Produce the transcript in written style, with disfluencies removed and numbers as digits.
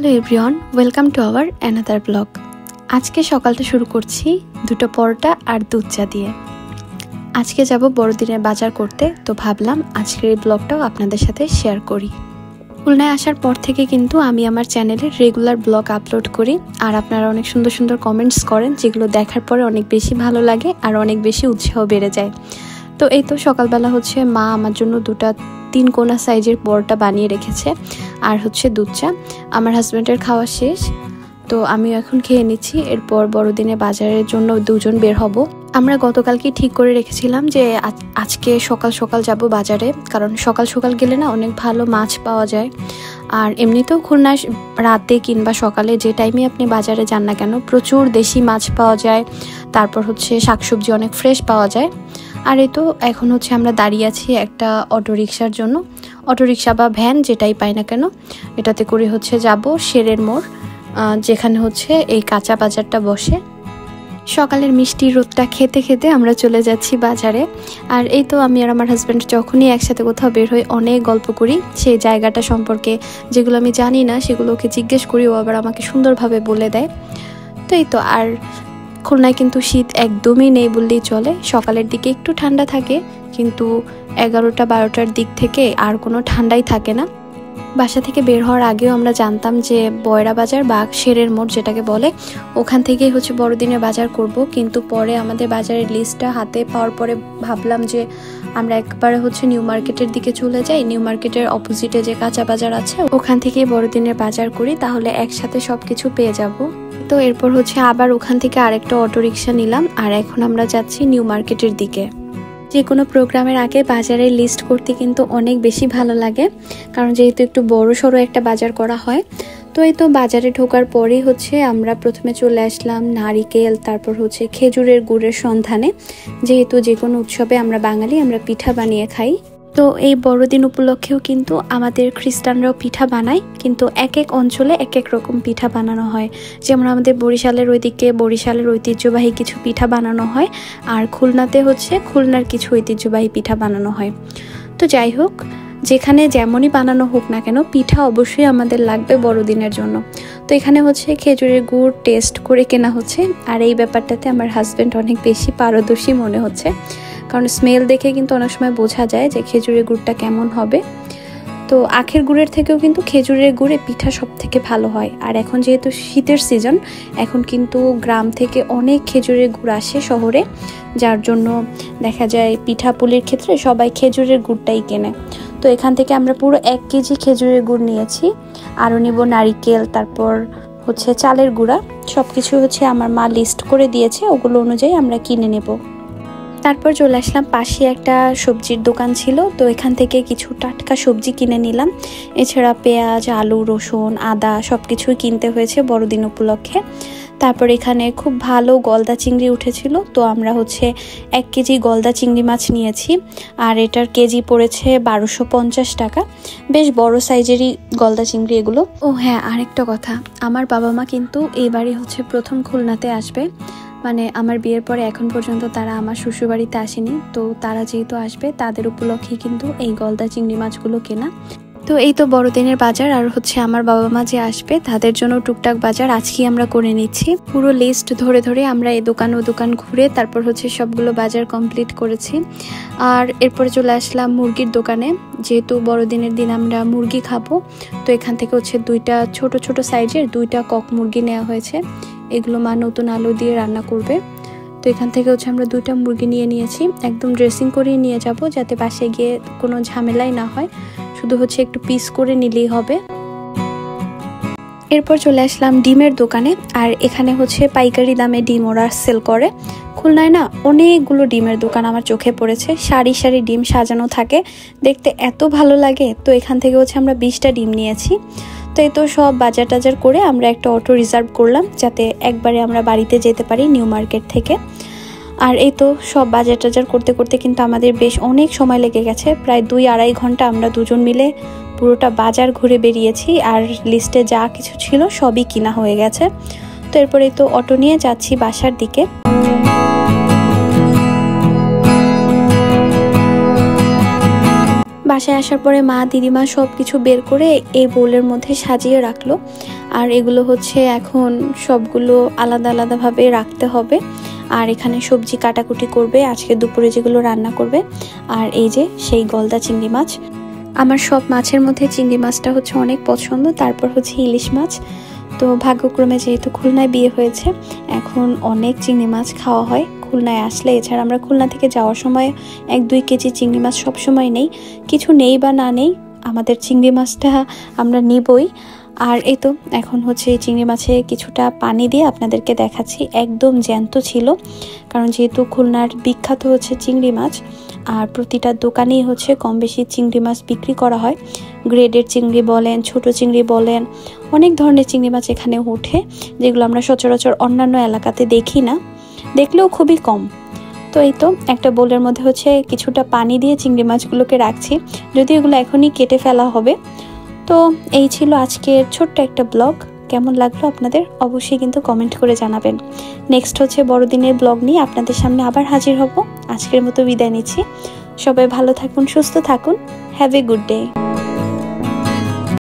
Hello everyone, welcome to our another blog. আজকে সকালটা শুরু করছি দুটো পরোটা আর দুধ চা দিয়ে। আজকে যাব বড়দিনের বাজার করতে, তো ভাবলাম আজকের এই ব্লগটাও আপনাদের সাথে শেয়ার করি। খুলনায় আসার পর থেকে কিন্তু আমি আমার চ্যানেলে রেগুলার ব্লগ আপলোড করি, আর আপনারা অনেক সুন্দর সুন্দর কমেন্টস করেন, যেগুলো দেখার পরে অনেক বেশি ভালো লাগে আর অনেক বেশি উৎসাহ বেড়ে যায়। তো এই তো সকালবেলা মা আমার জন্য দুটা 3 কোনা সাইজের পরোটা বানিয়ে রেখেছে, আর দুধ চা। আমার হাজব্যান্ডের খাওয়া শেষ, তো আমিও এখন খেয়ে নিচ্ছি। এরপর বড়দিনে বাজারের জন্য দুজন বের হব। আমরা গতকালকে ঠিক করে রেখেছিলাম যে আজকে সকাল সকাল যাব বাজারে, কারণ সকাল সকাল গেলে না অনেক ভালো মাছ পাওয়া যায়। আর এমনিতেও খুলনায় রাতে কিংবা সকালে যে টাইমে আপনি বাজারে যান না কেন, প্রচুর দেশি মাছ পাওয়া যায়। তারপর শাকসবজি অনেক ফ্রেশ পাওয়া যায়। আর এই তো এখন আমরা দাঁড়িয়ে আছি একটা অটোরিকশার জন্য। অটোরিকশা বা ভ্যান যেটাই পাই না কেন, এটাতে করে যাব শেরের মোড়, যেখানে এই কাঁচা বাজারটা বসে। সকালের মিষ্টি রোদটা খেতে খেতে আমরা চলে যাচ্ছি বাজারে। আর এই তো আমি আর আমার হাজব্যান্ড যখনই একসাথে কোথাও বের হই অনেক গল্প করি সেই জায়গাটা সম্পর্কে। যেগুলো আমি জানি না সেগুলোকে জিজ্ঞেস করি, ও আবার আমাকে সুন্দরভাবে বলে দেয়। তো এই তো, আর খুলনায় কিন্তু শীত একদমই নেই বললেই চলে। সকালের দিকে একটু ঠান্ডা থাকে, কিন্তু 11টা-12টার দিক থেকে আর কোনো ঠান্ডাই থাকে না। বাসা থেকে বের হওয়ার আগেও আমরা জানতাম যে বয়রা বাজার বা শেরের মোড় যেটাকে বলে, ওখান থেকেই বড়দিনের বাজার করব। কিন্তু পরে আমাদের বাজারের লিস্টটা হাতে পাওয়ার পরে ভাবলাম যে আমরা একবারে নিউ মার্কেটের দিকে চলে যাই। নিউ মার্কেটের অপোজিটে যে কাঁচা বাজার আছে ওখান থেকেই বড়দিনের বাজার করি, তাহলে একসাথে সবকিছু পেয়ে যাব। তো এরপর আবার ওখান থেকে আরেকটা অটোরিকশা নিলাম, আর এখন আমরা যাচ্ছি নিউ মার্কেটের দিকে। যে কোনো প্রোগ্রামের আগে বাজারের লিস্ট করতে কিন্তু অনেক বেশি ভালো লাগে, কারণ যেহেতু একটু বড় সড়ো একটা বাজার করা হয়। তো এই তো বাজারে ঢোকার পরেই আমরা প্রথমে চলে আসলাম নারিকেল, তারপর খেজুরের গুড়ের সন্ধানে। যেহেতু যে কোনো উৎসবে আমরা বাঙালি, আমরা পিঠা বানিয়ে খাই। তো এই বড়দিন উপলক্ষেও কিন্তু আমাদের খ্রিস্টানরাও পিঠা বানায়, কিন্তু এক এক অঞ্চলে এক এক রকম পিঠা বানানো হয়। যেমন আমাদের বরিশালের ওইদিকে বরিশালের ঐতিহ্যবাহী কিছু পিঠা বানানো হয়, আর খুলনাতে খুলনার কিছু ঐতিহ্যবাহী পিঠা বানানো হয়। তো যাই হোক, যেখানে যেমনই বানানো হোক না কেন, পিঠা অবশ্যই আমাদের লাগবে বড়দিনের জন্য। তো এখানে খেজুরের গুড় টেস্ট করে কেনা হচ্ছে, আর এই ব্যাপারটাতে আমার হাজব্যান্ড অনেক বেশি পারদর্শী মনে হচ্ছে, কারণ স্মেল দেখে কিন্তু অনেক সময় বোঝা যায় যে খেজুরের গুড়টা কেমন হবে। তো আখের গুড়ের থেকেও কিন্তু খেজুরের গুড়ে পিঠা সব থেকে ভালো হয়। আর এখন যেহেতু শীতের সিজন, এখন কিন্তু গ্রাম থেকে অনেক খেজুরের গুড় আসে শহরে, যার জন্য দেখা যায় পিঠাপুলির ক্ষেত্রে সবাই খেজুরের গুড়টাই কেনে। তো এখান থেকে আমরা পুরো 1 কেজি খেজুরের গুড় নিয়েছি, আরও নিব নারিকেল, তারপর চালের গুঁড়া। সব কিছু আমার মা লিস্ট করে দিয়েছে, ওগুলো অনুযায়ী আমরা কিনে নেব। তারপর চলে আসলাম পাশে একটা সবজির দোকান ছিল, তো এখান থেকে কিছু টাটকা সবজি কিনে নিলাম। এছাড়া পেঁয়াজ, আলু, রসুন, আদা সব কিছুই কিনতে হয়েছে বড়দিন উপলক্ষে। তারপর এখানে খুব ভালো গলদা চিংড়ি উঠেছিল, তো আমরা 1 কেজি গলদা চিংড়ি মাছ নিয়েছি, আর এটার কেজি পড়েছে 1250 টাকা। বেশ বড় সাইজেরই গলদা চিংড়ি এগুলো। ও হ্যাঁ, আরেকটা কথা, আমার বাবা মা কিন্তু এইবারই প্রথম খুলনাতে আসবে। মানে আমার বিয়ের পরে এখন পর্যন্ত তারা আমার শ্বশুরবাড়িতে আসেনি, তো তারা যেহেতু আসবে তাদের উপলক্ষে কিন্তু এই গলদা চিংড়ি মাছগুলো কেনা। তো এই তো বড়দিনের বাজার, আর আমার বাবা মা যে আসবে তাদের জন্য টুকটাক বাজার আজকেই আমরা করে নিচ্ছি। পুরো লিস্ট ধরে ধরে আমরা এই দোকান ও দোকান ঘুরে তারপর সবগুলো বাজার কমপ্লিট করেছি। আর এরপরে চলে আসলাম মুরগির দোকানে, যেহেতু বড়দিনের দিন আমরা মুরগি খাবো। তো এখান থেকে 2টা ছোট ছোট সাইজের 2টা কক মুরগি নেওয়া হয়েছে। এগুলো মা নতুন আলু দিয়ে রান্না করবে। তো এখান থেকে আমরা 2টা মুরগি নিয়েছি, একদম ড্রেসিং করে নিয়ে যাব, যাতে বাসায় গিয়ে কোনো ঝামেলাই না হয়। শুধু একটু পিস করে নিলেই হবে। এরপর চলে আসলাম ডিমের দোকানে, আর এখানে পাইকারি দামে ডিম ওরা সেল করে। খুলনায় না অনেকগুলো ডিমের দোকান আমার চোখে পড়েছে, সারি সারি ডিম সাজানো থাকে, দেখতে এত ভালো লাগে। তো এখান থেকে আমরা 20টা ডিম নিয়েছি। তো এই তো সব বাজার টাজার করে আমরা একটা অটো রিজার্ভ করলাম, যাতে একবারে আমরা বাড়িতে যেতে পারি নিউ মার্কেট থেকে। আর এই তো সব বাজার টাজার করতে করতে কিন্তু আমাদের বেশ অনেক সময় লেগে গেছে, প্রায় 2-2.5 ঘন্টা আমরা দুজন মিলে পুরোটা বাজার ঘুরে বেরিয়েছি। আর লিস্টে যা কিছু ছিল সবই কিনা হয়ে গেছে। তো এরপরে তো অটো নিয়ে যাচ্ছি বাসার দিকে। বাসায় আসার পরে মা দিদিমা সব কিছু বের করে এই বোলের মধ্যে সাজিয়ে রাখলো। আর এগুলো হচ্ছে এখন সবগুলো আলাদা আলাদাভাবে রাখতে হবে। আর এখানে সবজি কাটাকুটি করবে, আজকে দুপুরে যেগুলো রান্না করবে। আর এই যে সেই গলদা চিংড়ি মাছ, আমার সব মাছের মধ্যে চিংড়ি মাছটা হচ্ছে অনেক পছন্দ। তারপর হচ্ছে ইলিশ মাছ। তো ভাগ্যক্রমে যেহেতু খুলনায় বিয়ে হয়েছে, এখন অনেক চিংড়ি মাছ খাওয়া হয় খুলনায় আসলে। এছাড়া আমরা খুলনা থেকে যাওয়ার সময় 1-2 কেজি চিংড়ি মাছ সবসময় নেই। কিছু নেই বা না নেই, আমাদের চিংড়ি মাছটা আমরা নিবই। আর এই তো এখন হচ্ছে এই চিংড়ি মাছে কিছুটা পানি দিয়ে আপনাদেরকে দেখাচ্ছি, একদম জ্যান্ত ছিল। কারণ যেহেতু খুলনার বিখ্যাত হচ্ছে চিংড়ি মাছ, আর প্রতিটা দোকানেই হচ্ছে কম বেশি চিংড়ি মাছ বিক্রি করা হয়। গ্রেডের চিংড়ি বলেন, ছোট চিংড়ি বলেন, অনেক ধরনের চিংড়ি মাছ এখানে ওঠে, যেগুলো আমরা সচরাচর অন্যান্য এলাকাতে দেখি না, দেখলেও খুবই কম। তো এই তো একটা বোলের মধ্যে হচ্ছে কিছুটা পানি দিয়ে চিংড়ি মাছগুলোকে রাখছি, যদি এগুলো এখনই কেটে ফেলা হবে। তো এই ছিল আজকের ছোট্ট একটা ব্লগ। কেমন লাগলো আপনাদের অবশ্যই কিন্তু কমেন্ট করে জানাবেন। নেক্সট হচ্ছে বড়দিনের ব্লগ নিয়ে আপনাদের সামনে আবার হাজির হব। আজকের মতো বিদায় নিচ্ছি। সবাই ভালো থাকুন, সুস্থ থাকুন। Have a good day.